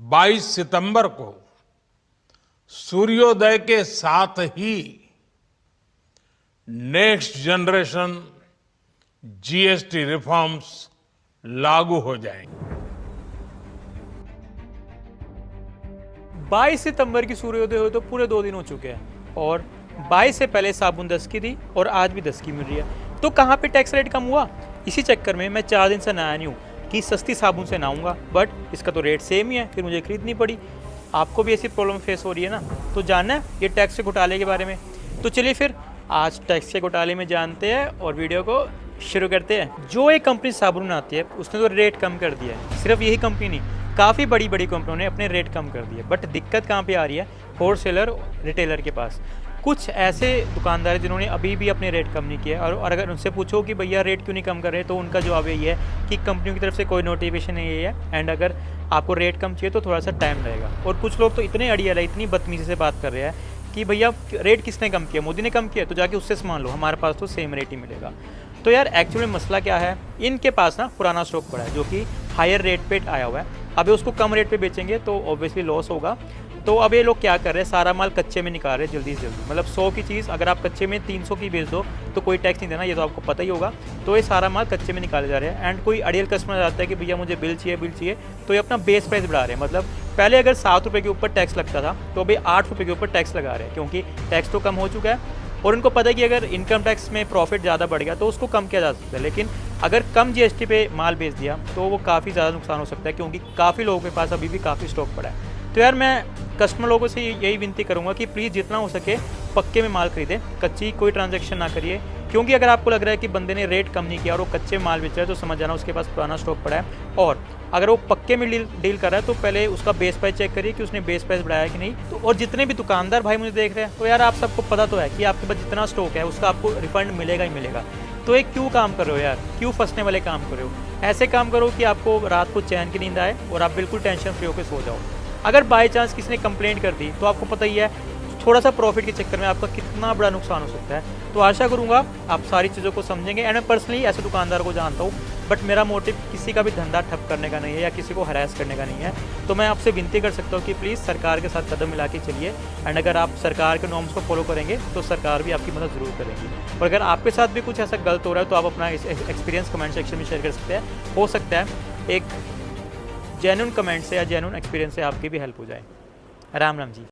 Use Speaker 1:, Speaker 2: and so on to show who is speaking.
Speaker 1: 22 सितंबर को सूर्योदय के साथ ही नेक्स्ट जनरेशन जीएसटी रिफॉर्म्स लागू हो जाएंगे।
Speaker 2: 22 सितंबर की सूर्योदय हुए तो पूरे 2 दिन हो चुके हैं और 22 से पहले साबुन 10 की थी और आज भी 10 की मिल रही है। तो कहाँ पे टैक्स रेट कम हुआ? इसी चक्कर में मैं 4 दिन से नहाया नहीं हूँ कि सस्ती साबुन से नहाऊंगा, बट इसका तो रेट सेम ही है, फिर मुझे खरीदनी पड़ी। आपको भी ऐसी प्रॉब्लम फेस हो रही है ना? तो जानना है ये टैक्स के घोटाले के बारे में? तो चलिए फिर आज टैक्स के घोटाले में जानते हैं और वीडियो को शुरू करते हैं। जो एक कंपनी साबुन बनाती है उसने तो रेट कम कर दिया है। सिर्फ यही कंपनी नहीं, काफ़ी बड़ी बड़ी कंपनियों ने अपने रेट कम कर दिए। बट दिक्कत कहाँ पे आ रही है? होलसेलर रिटेलर के पास। कुछ ऐसे दुकानदार हैं जिन्होंने अभी भी अपने रेट कम नहीं किए और अगर उनसे पूछो कि भैया रेट क्यों नहीं कम कर रहे, तो उनका जवाब यही है कि कंपनियों की तरफ से कोई नोटिफिकेशन नहीं है एंड अगर आपको रेट कम चाहिए तो थोड़ा सा टाइम लगेगा। और कुछ लोग तो इतने अड़ियल है, इतनी बदतमीजी से बात कर रहे हैं कि भैया रेट किसने कम किया? मोदी ने कम किया तो जाके उससे सामान लो, हमारे पास तो सेम रेट ही मिलेगा। तो यार एक्चुअली मसला क्या है, इनके पास ना पुराना स्टॉक पड़ा है जो कि हायर रेट पे आया हुआ है। अब उसको कम रेट पे बेचेंगे तो ऑब्वियसली लॉस होगा। तो अब ये लोग क्या कर रहे हैं, सारा माल कच्चे में निकाल रहे हैं जल्दी से जल्दी। मतलब 100 की चीज़ अगर आप कच्चे में 300 की बेच दो तो कोई टैक्स नहीं देना, ये तो आपको पता ही होगा। तो ये सारा माल कच्चे में निकाले जा रहे हैं एंड कोई अड़ियल कस्टमर आता है कि भैया मुझे बिल चाहिए, तो ये अपना बेस प्राइस बढ़ा रहे हैं। मतलब पहले अगर 7 रुपये के ऊपर टैक्स लगता था तो अभी 8 रुपये के ऊपर टैक्स लगा रहे हैं, क्योंकि टैक्स तो कम हो चुका है और उनको पता है कि अगर इनकम टैक्स में प्रॉफिट ज़्यादा बढ़ गया तो उसको कम किया जा सकता है। लेकिन अगर कम जीएसटी पे माल बेच दिया तो वो काफ़ी ज़्यादा नुकसान हो सकता है, क्योंकि काफ़ी लोगों के पास अभी भी काफ़ी स्टॉक पड़ा है। तो यार मैं कस्टमर लोगों से यही विनती करूंगा कि प्लीज़ जितना हो सके पक्के में माल खरीदें, कच्ची कोई ट्रांजैक्शन ना करिए। क्योंकि अगर आपको लग रहा है कि बंदे ने रेट कम नहीं किया और वो कच्चे माल बेच रहा है तो समझ जाना उसके पास पुराना स्टॉक पड़ा है। और अगर वो पक्के में डील कर रहा है तो पहले उसका बेस प्राइस चेक करिए कि उसने बेस प्राइस बढ़ाया कि नहीं। तो और जितने भी दुकानदार भाई मुझे देख रहे हैं, तो यार आप सबको पता तो है कि आपके पास जितना स्टॉक है उसका आपको रिफंड मिलेगा ही मिलेगा। तो एक क्यों काम कर रहे हो यार? क्यों फंसने वाले काम कर रहे हो? ऐसे काम करो कि आपको रात को चैन की नींद आए और आप बिल्कुल टेंशन फ्री होकर सो जाओ। अगर बाई चांस किसी ने कंप्लेंट कर दी तो आपको पता ही है थोड़ा सा प्रॉफिट के चक्कर में आपका कितना बड़ा नुकसान हो सकता है। तो आशा करूंगा आप सारी चीज़ों को समझेंगे एंड मैं पर्सनली ऐसे दुकानदार को जानता हूँ, बट मेरा मोटिव किसी का भी धंधा ठप करने का नहीं है या किसी को हरास करने का नहीं है। तो मैं आपसे विनती कर सकता हूँ कि प्लीज़ सरकार के साथ कदम मिला के चलिए एंड अगर आप सरकार के नॉर्म्स को फॉलो करेंगे तो सरकार भी आपकी मदद ज़रूर करेगी। और अगर आपके साथ भी कुछ ऐसा गलत हो रहा है तो आप अपना एक्सपीरियंस कमेंट सेक्शन में शेयर कर सकते हैं। हो सकता है एक जेन्युइन कमेंट से या जेन्युइन एक्सपीरियंस से आपकी भी हेल्प हो जाए। राम राम जी।